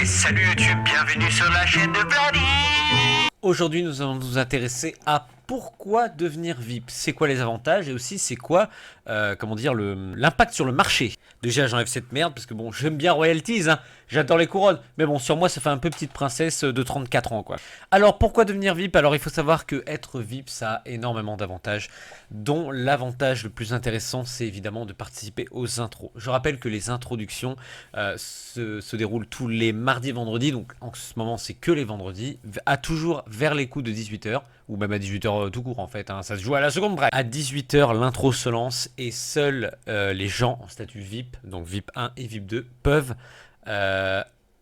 Hey, salut YouTube, bienvenue sur la chaîne de Vladi. Aujourd'hui, nous allons nous intéresser à pourquoi devenir VIP. C'est quoi les avantages et aussi c'est quoi, comment dire, l'impact sur le marché. Déjà, j'enlève cette merde parce que bon, j'aime bien Royalties, hein, j'adore les couronnes, mais bon, sur moi, ça fait un peu petite princesse de 34 ans, quoi. Alors, pourquoi devenir VIP? Alors, il faut savoir que être VIP, ça a énormément d'avantages, dont l'avantage le plus intéressant, c'est évidemment de participer aux intros. Je rappelle que les introductions se déroulent tous les mardis et vendredis, donc en ce moment, c'est que les vendredis, à toujours vers les coups de 18h, ou même à 18h tout court en fait, hein, ça se joue à la seconde près. À 18h, l'intro se lance et seuls les gens en statut VIP, donc VIP 1 et VIP 2, peuvent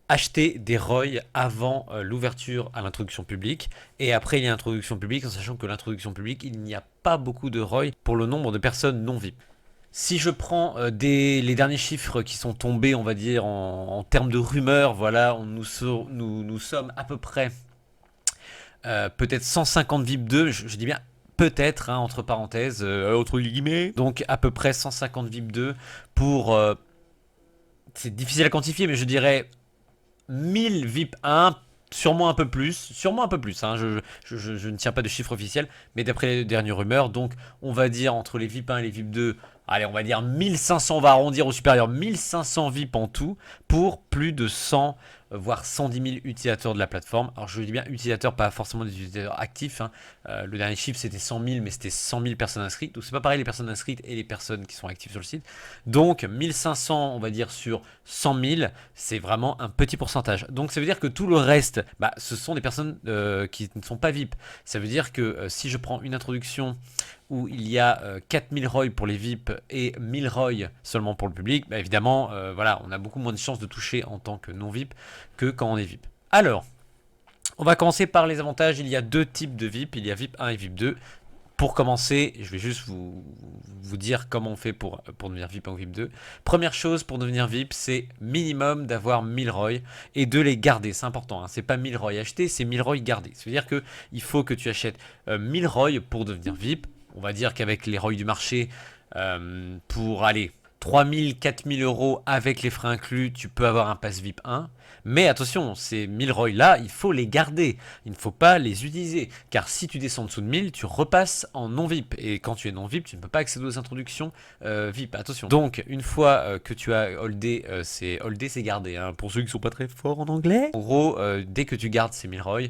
acheter des ROI avant l'ouverture à l'introduction publique. Et après, il y a l'introduction publique, en sachant que l'introduction publique, il n'y a pas beaucoup de ROI pour le nombre de personnes non VIP. Si je prends les derniers chiffres qui sont tombés, on va dire, en termes de rumeurs, voilà, nous sommes à peu près peut-être 150 VIP 2, je dis bien peut-être, hein, entre parenthèses, entre guillemets. Donc à peu près 150 VIP 2 pour... c'est difficile à quantifier, mais je dirais 1000 VIP 1, sûrement un peu plus, hein, je ne tiens pas de chiffre officiel, mais d'après les dernières rumeurs, donc on va dire entre les VIP 1 et les VIP 2, allez, on va dire 1500, on va arrondir au supérieur, 1500 VIP en tout, pour plus de 100, voire 110 000 utilisateurs de la plateforme. Alors je dis bien utilisateurs, pas forcément des utilisateurs actifs, hein. Le dernier chiffre c'était 100 000, mais c'était 100 000 personnes inscrites, donc c'est pas pareil les personnes inscrites et les personnes qui sont actives sur le site. Donc 1500, on va dire sur 100 000, c'est vraiment un petit pourcentage. Donc ça veut dire que tout le reste, bah, ce sont des personnes qui ne sont pas VIP. Ça veut dire que si je prends une introduction où il y a 4000 ROI pour les VIP et 1000 ROI seulement pour le public, bah évidemment, voilà, on a beaucoup moins de chances de toucher en tant que non-VIP que quand on est VIP. Alors, on va commencer par les avantages. Il y a deux types de VIP, il y a VIP 1 et VIP 2. Pour commencer, je vais juste vous dire comment on fait pour devenir VIP 1 ou VIP 2. Première chose pour devenir VIP, c'est minimum d'avoir 1000 ROI et de les garder. C'est important, hein. C'est pas 1000 ROI achetés, c'est 1000 ROI gardés. Ça veut dire qu'il faut que tu achètes 1000 ROI pour devenir VIP. On va dire qu'avec les ROI du marché, pour aller 3000, 4000 euros avec les frais inclus, tu peux avoir un pass VIP 1. Mais attention, ces 1000 ROI là, il faut les garder. Il ne faut pas les utiliser. Car si tu descends en dessous de 1000, tu repasses en non VIP. Et quand tu es non VIP, tu ne peux pas accéder aux introductions VIP. Attention. Donc, une fois que tu as holdé, c'est gardé. Hein, pour ceux qui ne sont pas très forts en anglais. En gros, dès que tu gardes ces 1000 ROI,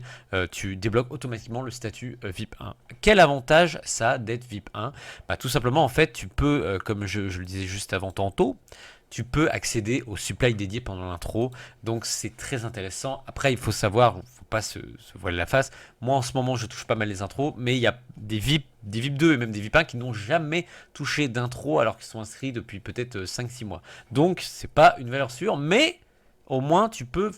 tu débloques automatiquement le statut VIP 1. Quel avantage ça a d'être VIP 1? Bah, tout simplement, en fait, tu peux, comme je le disais juste avant tantôt, tu peux accéder au supply dédié pendant l'intro, donc c'est très intéressant. Après, il faut savoir, il ne faut pas se voiler la face. Moi, en ce moment, je touche pas mal les intros, mais il y a des VIP 2 et même des VIP 1 qui n'ont jamais touché d'intro alors qu'ils sont inscrits depuis peut-être 5-6 mois. Donc, c'est pas une valeur sûre, mais au moins, tu peux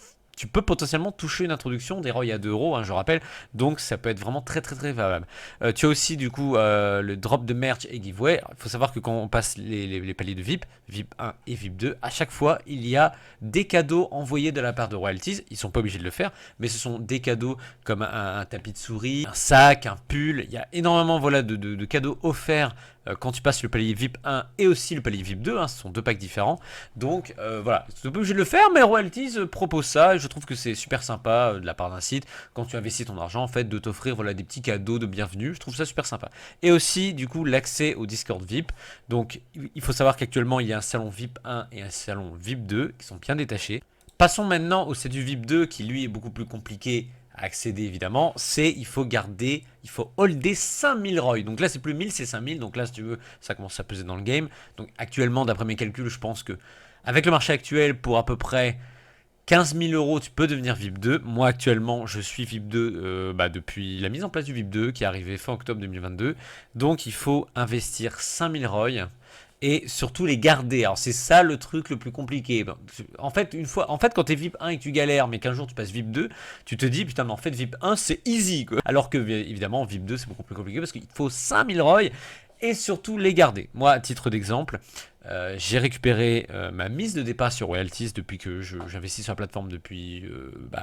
potentiellement toucher une introduction des ROI à 2 euros, hein, je rappelle, donc ça peut être vraiment très valable. Tu as aussi du coup le drop de merch et giveaway. Il faut savoir que quand on passe les paliers de VIP, VIP 1 et VIP 2, à chaque fois il y a des cadeaux envoyés de la part de Royalties. Ils sont pas obligés de le faire, mais ce sont des cadeaux comme un tapis de souris, un sac, un pull. Il y a énormément, voilà, de cadeaux offerts quand tu passes le palier VIP 1 et aussi le palier VIP 2, hein, ce sont deux packs différents. Donc voilà, tu n'es pas obligé de le faire, mais Royalties propose ça et je trouve que c'est super sympa de la part d'un site, quand tu investis ton argent, en fait, de t'offrir, voilà, des petits cadeaux de bienvenue. Je trouve ça super sympa. Et aussi, du coup, l'accès au Discord VIP. Donc, il faut savoir qu'actuellement, il y a un salon VIP 1 et un salon VIP 2 qui sont bien détachés. Passons maintenant au statut VIP 2 qui, lui, est beaucoup plus compliqué à accéder évidemment, il faut holder 5000 ROI. Donc là c'est plus 1000, c'est 5000, donc là si tu veux ça commence à peser dans le game. Donc actuellement d'après mes calculs je pense que avec le marché actuel pour à peu près 15 000 euros tu peux devenir VIP 2. Moi actuellement je suis VIP 2 depuis la mise en place du VIP 2 qui est arrivé fin octobre 2022. Donc il faut investir 5000 ROI et surtout les garder. Alors c'est ça le truc le plus compliqué. En fait, quand t'es VIP 1 et que tu galères, mais qu'un jour tu passes VIP 2, tu te dis putain mais en fait VIP 1 c'est easy quoi. Alors que évidemment VIP 2 c'est beaucoup plus compliqué parce qu'il faut 5000 ROI et surtout les garder. Moi à titre d'exemple, j'ai récupéré ma mise de départ sur Royalties depuis que j'investis sur la plateforme depuis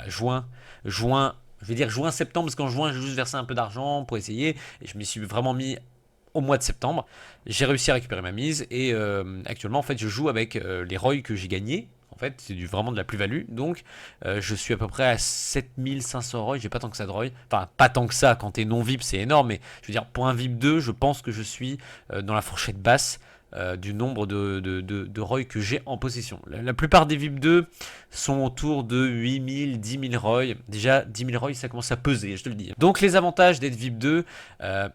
juin, je vais dire juin-septembre parce qu'en juin j'ai juste versé un peu d'argent pour essayer et je m'y suis vraiment mis au mois de septembre. J'ai réussi à récupérer ma mise et actuellement en fait je joue avec les ROI que j'ai gagnés fait, c'est vraiment de la plus-value. Donc, je suis à peu près à 7500 ROI. J'ai pas tant que ça de ROI. Enfin, pas tant que ça. Quand t'es non VIP, c'est énorme. Mais je veux dire, pour un VIP 2, je pense que je suis dans la fourchette basse du nombre de ROI que j'ai en possession. La plupart des VIP 2 sont autour de 8000, 10 000 ROI. Déjà, 10 000 ROI, ça commence à peser, je te le dis. Donc, les avantages d'être VIP 2,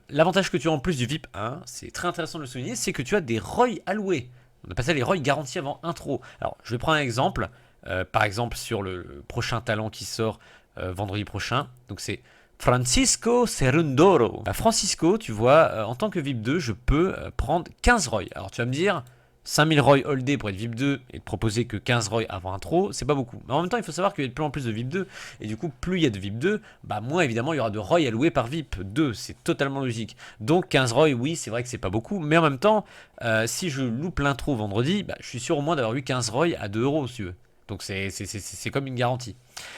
l'avantage que tu as en plus du VIP 1, c'est très intéressant de le souligner, c'est que tu as des ROI alloués. On appelle ça les ROI garantis avant intro. Alors, je vais prendre un exemple. Par exemple, sur le prochain talent qui sort vendredi prochain. Donc, c'est Francisco Cerundolo. Francisco, tu vois, en tant que VIP 2, je peux prendre 15 ROI. Alors, tu vas me dire, 5000 ROI holdé pour être VIP 2 et te proposer que 15 ROI avant intro, c'est pas beaucoup. Mais en même temps, il faut savoir qu'il y a de plus en plus de VIP 2. Et du coup, plus il y a de VIP 2, bah moins évidemment il y aura de ROI alloués par VIP 2. C'est totalement logique. Donc 15 ROI, oui, c'est vrai que c'est pas beaucoup. Mais en même temps, si je loupe l'intro vendredi, bah, je suis sûr au moins d'avoir eu 15 ROI à 2 euros si tu veux. Donc c'est comme une garantie.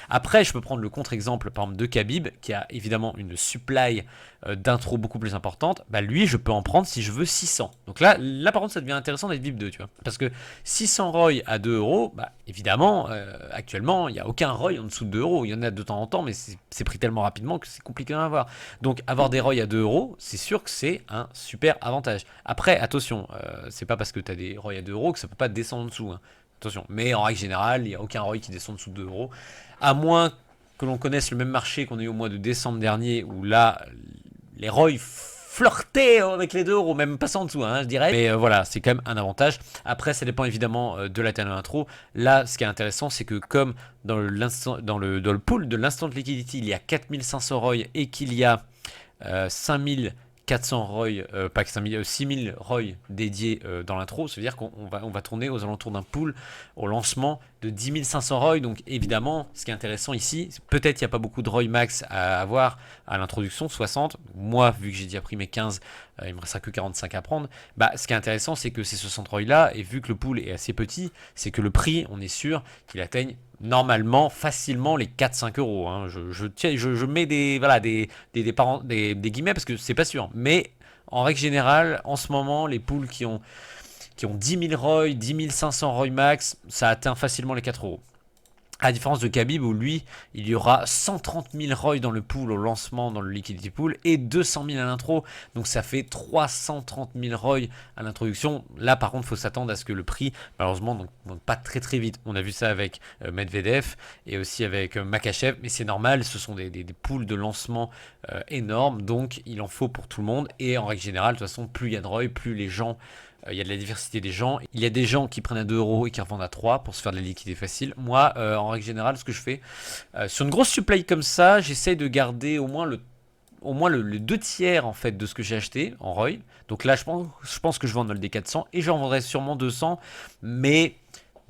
Après, je peux prendre le contre-exemple par exemple de Khabib, qui a évidemment une supply d'intro beaucoup plus importante. Bah lui, je peux en prendre si je veux 600. Donc là par contre, ça devient intéressant d'être VIP 2, tu vois. Parce que 600 ROI à 2 euros, bah évidemment, actuellement, il n'y a aucun ROI en dessous de 2 euros. Il y en a de temps en temps, mais c'est pris tellement rapidement que c'est compliqué d'en avoir. Donc avoir des ROI à 2 euros, c'est sûr que c'est un super avantage. Après, attention, c'est pas parce que tu as des ROI à 2 euros que ça peut pas descendre en dessous, hein. Attention, mais en règle générale, il n'y a aucun ROI qui descend en dessous de 2 euros. À moins que l'on connaisse le même marché qu'on a eu au mois de décembre dernier, où là, les ROI flirtaient avec les 2 euros, même pas en dessous, hein, je dirais. Mais voilà, c'est quand même un avantage. Après, ça dépend évidemment de la taille de l'intro. Là, ce qui est intéressant, c'est que comme dans le pool de l'instant liquidity, il y a 4500 ROI et qu'il y a 5400 ROI, pas 6000 ROI dédiés dans l'intro, ça veut dire qu'on va tourner aux alentours d'un pool au lancement de 10 500 ROI. Donc évidemment, ce qui est intéressant ici, peut-être il n'y a pas beaucoup de ROI max à avoir à l'introduction, 60. Moi, vu que j'ai déjà pris mes 15, il me restera que 45 à prendre. Bah, ce qui est intéressant, c'est que ces 60 ROI là, et vu que le pool est assez petit, c'est que le prix, on est sûr qu'il atteigne normalement facilement les 4-5 euros. Hein. Je mets des guillemets parce que c'est pas sûr. Mais en règle générale, en ce moment, les pools qui ont 10 000 ROI, 10 500 ROI max, ça atteint facilement les 4 euros. À la différence de Khabib où lui, il y aura 130 000 ROI dans le pool au lancement, dans le liquidity pool, et 200 000 à l'intro. Donc ça fait 330 000 ROI à l'introduction. Là par contre, il faut s'attendre à ce que le prix, malheureusement, donc pas très très vite. On a vu ça avec Medvedev et aussi avec Makhachev, mais c'est normal, ce sont des pools de lancement énormes, donc il en faut pour tout le monde. Et en règle générale, de toute façon, plus il y a de ROI, plus les gens... il y a de la diversité des gens. Il y a des gens qui prennent à 2 euros et qui revendent à 3 pour se faire de la liquidité facile. Moi, en règle générale, ce que je fais, sur une grosse supply comme ça, j'essaye de garder au moins le 2 tiers en fait de ce que j'ai acheté en ROI. Donc là, je pense que je vends dans le D400 et j'en vendrai sûrement 200. Mais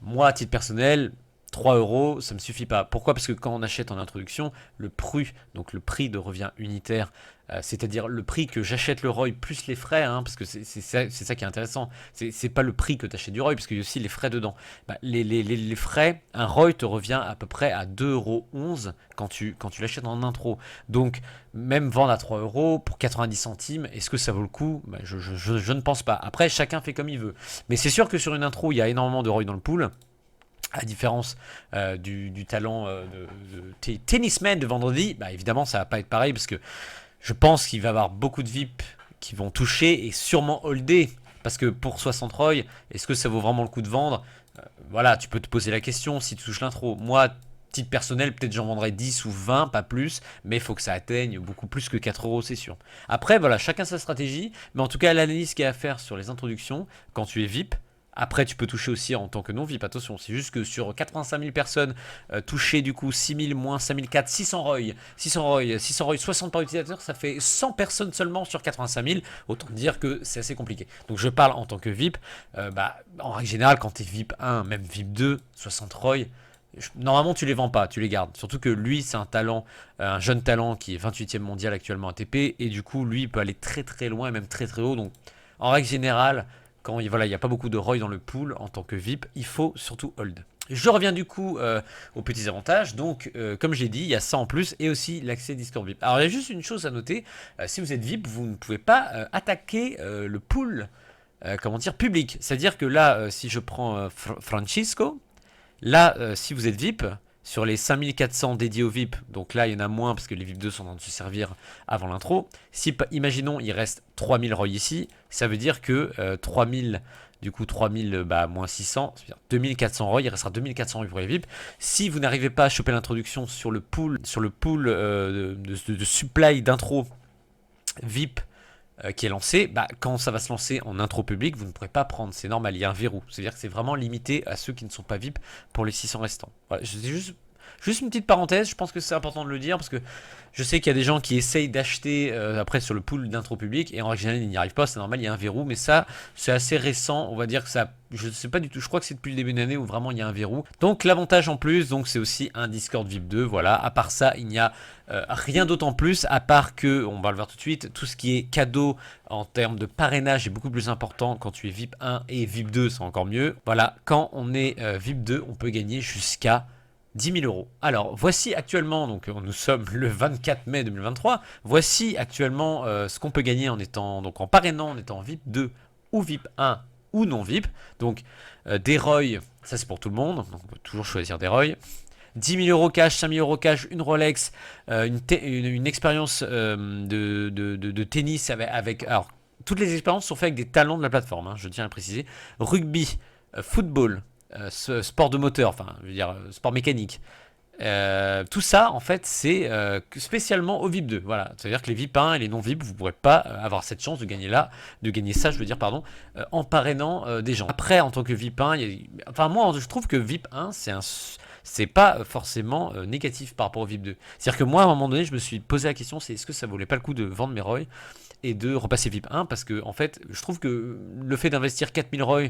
moi, à titre personnel, 3 euros, ça me suffit pas. Pourquoi? Parce que quand on achète en introduction, le PRU, donc le prix de revient unitaire, c'est-à-dire le prix que j'achète le ROI plus les frais, hein, parce que c'est ça qui est intéressant. C'est pas le prix que tu achètes du ROI, parce qu'il y a aussi les frais dedans. Bah, les frais, un ROI te revient à peu près à 2,11 € quand tu l'achètes en intro. Donc, même vendre à 3 euros pour 90 centimes, est-ce que ça vaut le coup? Bah, je ne pense pas. Après, chacun fait comme il veut. Mais c'est sûr que sur une intro, il y a énormément de ROI dans le pool. À différence du talent de tennisman de vendredi, bah évidemment ça va pas être pareil parce que je pense qu'il va y avoir beaucoup de VIP qui vont toucher et sûrement holder. Parce que pour 60 ROI, est-ce que ça vaut vraiment le coup de vendre? Voilà, tu peux te poser la question si tu touches l'intro. Moi, titre personnel, peut-être j'en vendrais 10 ou 20, pas plus. Mais il faut que ça atteigne beaucoup plus que 4 euros, c'est sûr. Après, voilà, chacun sa stratégie. Mais en tout cas, l'analyse qu'il y a à faire sur les introductions, quand tu es VIP, après, tu peux toucher aussi en tant que non-VIP, attention, c'est juste que sur 85 000 personnes touchées, du coup, 6 000 moins 5 400, 600 ROI, 60 par utilisateur, ça fait 100 personnes seulement sur 85 000, autant dire que c'est assez compliqué. Donc je parle en tant que VIP, en règle générale, quand tu es VIP 1, même VIP 2, 60 ROI, normalement tu les vends pas, tu les gardes. Surtout que lui c'est un talent, un jeune talent qui est 28e mondial actuellement ATP, et du coup lui il peut aller très très loin et même très très haut, donc en règle générale, quand il n'y a pas beaucoup de ROI dans le pool en tant que VIP, il faut surtout hold. Je reviens du coup aux petits avantages. Donc, comme j'ai dit, il y a ça en plus et aussi l'accès Discord VIP. Alors, il y a juste une chose à noter. Si vous êtes VIP, vous ne pouvez pas attaquer le pool public. C'est-à-dire que là, si je prends Francisco, Là, si vous êtes VIP, sur les 5400 dédiés aux VIP, donc là il y en a moins parce que les VIP 2 sont en train de se servir avant l'intro. Si, imaginons, il reste 3000 ROI ici, ça veut dire que 3000, du coup 3000 moins 600, c'est-à-dire 2400 ROI, il restera 2400 ROI pour les VIP. Si vous n'arrivez pas à choper l'introduction sur le pool de supply d'intro VIP qui est lancé, quand ça va se lancer en intro public, vous ne pourrez pas prendre, c'est normal, il y a un verrou. C'est-à-dire que c'est vraiment limité à ceux qui ne sont pas VIP pour les 600 restants. Voilà, c'est juste une petite parenthèse, je pense que c'est important de le dire parce que je sais qu'il y a des gens qui essayent d'acheter après sur le pool d'intro public et en règle générale ils n'y arrivent pas, c'est normal, il y a un verrou, mais ça c'est assez récent, on va dire que ça, je sais pas du tout, je crois que c'est depuis le début de l'année où vraiment il y a un verrou. Donc l'avantage en plus, donc c'est aussi un Discord VIP 2, voilà, à part ça il n'y a rien d'autre en plus, à part que, on va le voir tout de suite, tout ce qui est cadeau en termes de parrainage est beaucoup plus important quand tu es VIP 1 et VIP 2 c'est encore mieux. Voilà, quand on est VIP 2 on peut gagner jusqu'à 10 000 euros. Alors, voici actuellement, donc nous sommes le 24 mai 2023, voici actuellement ce qu'on peut gagner en étant, donc en parrainant, en étant VIP 2 ou VIP 1 ou non VIP. Donc, des ROI, ça c'est pour tout le monde, donc on peut toujours choisir des ROI. 10 000 euros cash, 5 000 euros cash, une Rolex, une expérience de tennis avec... Alors, toutes les expériences sont faites avec des talents de la plateforme, hein, je tiens à préciser. Rugby, football, sport de moteur, enfin, je veux dire, sport mécanique. Tout ça, en fait, c'est spécialement au VIP 2. Voilà, c'est-à-dire que les VIP 1 et les non VIP, vous ne pourrez pas avoir cette chance de gagner ça, je veux dire, pardon, en parrainant des gens. Après, en tant que VIP 1, enfin, moi, je trouve que VIP 1, c'est pas forcément négatif par rapport au VIP 2. C'est-à-dire que moi, à un moment donné, je me suis posé la question, c'est est-ce que ça vaut pas le coup de vendre mes ROI et de repasser VIP 1 parce que, en fait, je trouve que le fait d'investir 4000 ROI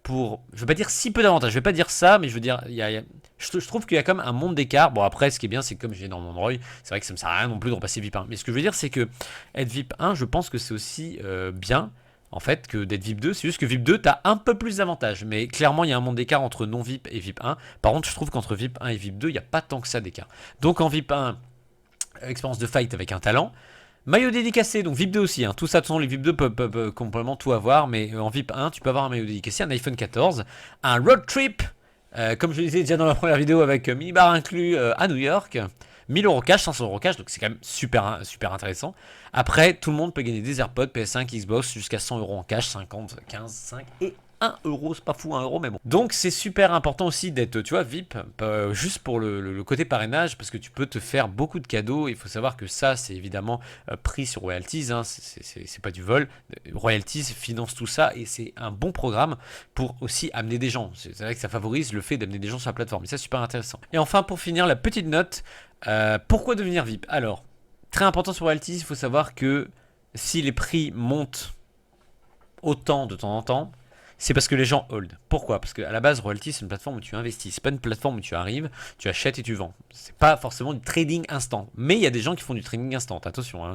pour, je vais pas dire si peu d'avantages, je vais pas dire ça, mais je veux dire, je trouve qu'il y a comme un monde d'écart. Bon, après, ce qui est bien, c'est que comme j'ai énormément de ROI, c'est vrai que ça me sert à rien non plus de repasser VIP 1. Mais ce que je veux dire, c'est que être VIP 1, je pense que c'est aussi bien, en fait, que d'être VIP 2. C'est juste que VIP 2, t'as un peu plus d'avantages. Mais clairement, il y a un monde d'écart entre non VIP et VIP 1. Par contre, je trouve qu'entre VIP 1 et VIP 2, il n'y a pas tant que ça d'écart. Donc en VIP 1, expérience de fight avec un talent. Maillot dédicacé, donc VIP 2 aussi, hein. Tout ça, de toute façon, les VIP 2 peuvent complètement tout avoir, mais en VIP 1, tu peux avoir un maillot dédicacé, un iPhone 14, un road trip, comme je le disais déjà dans la première vidéo avec minibar inclus à New York, 1000 euros cash, 500 euros cash, donc c'est quand même super intéressant. Après, tout le monde peut gagner des AirPods, PS5, Xbox, jusqu'à 100 euros en cash, 50, 15, 5 et 1 euro, c'est pas fou 1 euro mais bon. Donc c'est super important aussi d'être, tu vois, VIP, juste pour le côté parrainage, parce que tu peux te faire beaucoup de cadeaux. Il faut savoir que ça c'est évidemment pris sur Royalties, hein, c'est pas du vol. Royalties finance tout ça et c'est un bon programme pour aussi amener des gens. C'est vrai que ça favorise le fait d'amener des gens sur la plateforme et ça c'est super intéressant. Et enfin pour finir la petite note, pourquoi devenir VIP? Alors, très important sur Royalties, il faut savoir que si les prix montent autant de temps en temps, c'est parce que les gens hold. Pourquoi? Parce qu'à la base, Royalty, c'est une plateforme où tu investis. C'est pas une plateforme où tu arrives, tu achètes et tu vends. C'est pas forcément du trading instant. Mais il y a des gens qui font du trading instant. Attention, hein,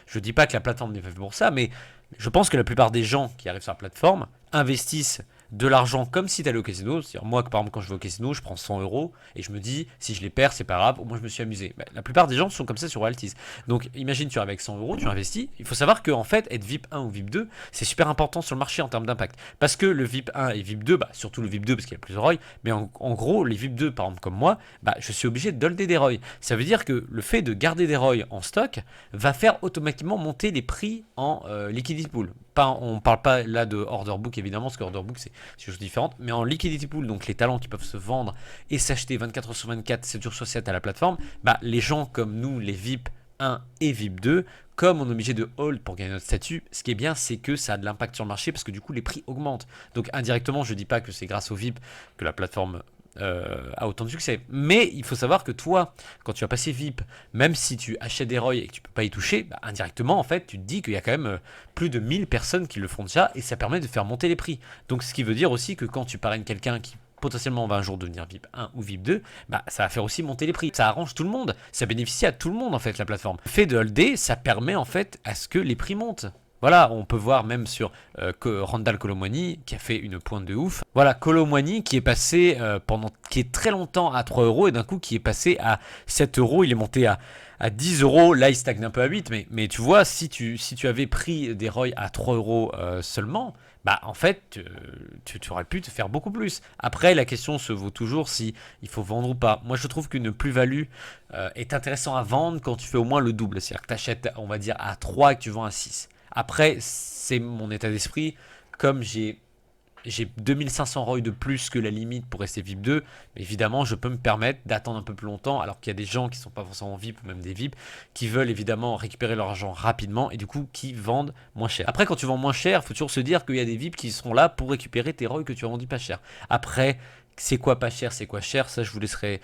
je dis pas que la plateforme n'est faite pour ça, mais je pense que la plupart des gens qui arrivent sur la plateforme investissent de l'argent comme si tu allais au casino. C'est-à-dire moi, par exemple, quand je vais au casino, je prends 100 euros et je me dis, si je les perds, c'est pas grave, au moins je me suis amusé. La plupart des gens sont comme ça sur Royalties. Donc imagine, tu arrives avec 100 euros, tu investis. Il faut savoir que en fait, être VIP 1 ou VIP 2, c'est super important sur le marché en termes d'impact. Parce que le VIP 1 et VIP 2, surtout le VIP 2 parce qu'il y a plus de ROI, mais en gros, les VIP 2, par exemple comme moi, je suis obligé de holder des ROI. Ça veut dire que le fait de garder des ROI en stock va faire automatiquement monter les prix en liquidity pool. On parle pas là de order book évidemment, parce que order book c'est une chose différente, mais en liquidity pool, donc les talents qui peuvent se vendre et s'acheter 24 heures sur 24, 7 jours sur 7 à la plateforme, les gens comme nous, les VIP 1 et VIP 2, comme on est obligé de hold pour gagner notre statut, ce qui est bien c'est que ça a de l'impact sur le marché parce que du coup les prix augmentent. Donc indirectement, je dis pas que c'est grâce au VIP que la plateforme a autant de succès. Mais il faut savoir que toi, quand tu vas passer VIP, même si tu achètes des ROI et que tu peux pas y toucher, indirectement, en fait, tu te dis qu'il y a quand même plus de 1000 personnes qui le font déjà et ça permet de faire monter les prix. Donc, ce qui veut dire aussi que quand tu parraines quelqu'un qui potentiellement va un jour devenir VIP 1 ou VIP 2, ça va faire aussi monter les prix. Ça arrange tout le monde, ça bénéficie à tout le monde en fait la plateforme. Le fait de holder, ça permet en fait à ce que les prix montent. Voilà, on peut voir même sur Randall Kolo Muani qui a fait une pointe de ouf. Voilà, Kolo Muani qui est passé qui est très longtemps à 3 euros et d'un coup qui est passé à 7 euros. Il est monté à 10 euros. Là, il stagne un peu à 8. Mais tu vois, si tu avais pris des ROI à 3 euros seulement, bah en fait, tu aurais pu te faire beaucoup plus. Après, la question se vaut toujours si il faut vendre ou pas. Moi, je trouve qu'une plus-value est intéressant à vendre quand tu fais au moins le double. C'est-à-dire que tu achètes, on va dire, à 3 et que tu vends à 6. Après, c'est mon état d'esprit. Comme j'ai 2500 ROI de plus que la limite pour rester VIP 2, mais évidemment je peux me permettre d'attendre un peu plus longtemps, alors qu'il y a des gens qui ne sont pas forcément VIP ou même des VIP qui veulent évidemment récupérer leur argent rapidement et du coup qui vendent moins cher. Après, quand tu vends moins cher, il faut toujours se dire qu'il y a des VIP qui seront là pour récupérer tes ROI que tu as vendu pas cher. Après, c'est quoi pas cher, c'est quoi cher, ça je vous laisserai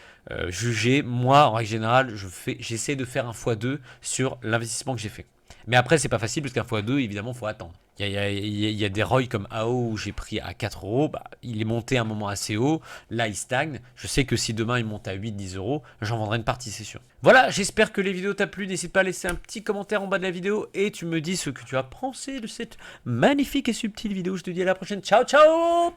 juger. Moi, en règle générale, j'essaie de faire un x2 sur l'investissement que j'ai fait. Mais après, c'est pas facile parce qu'un x2, évidemment, il faut attendre. Il y a des ROI comme AO où j'ai pris à 4 euros, bah, il est monté à un moment assez haut, là il stagne. Je sais que si demain il monte à 8-10 euros, j'en vendrai une partie, c'est sûr. Voilà, j'espère que les vidéos t'ont plu. N'hésite pas à laisser un petit commentaire en bas de la vidéo et tu me dis ce que tu as pensé de cette magnifique et subtile vidéo. Je te dis à la prochaine. Ciao, ciao!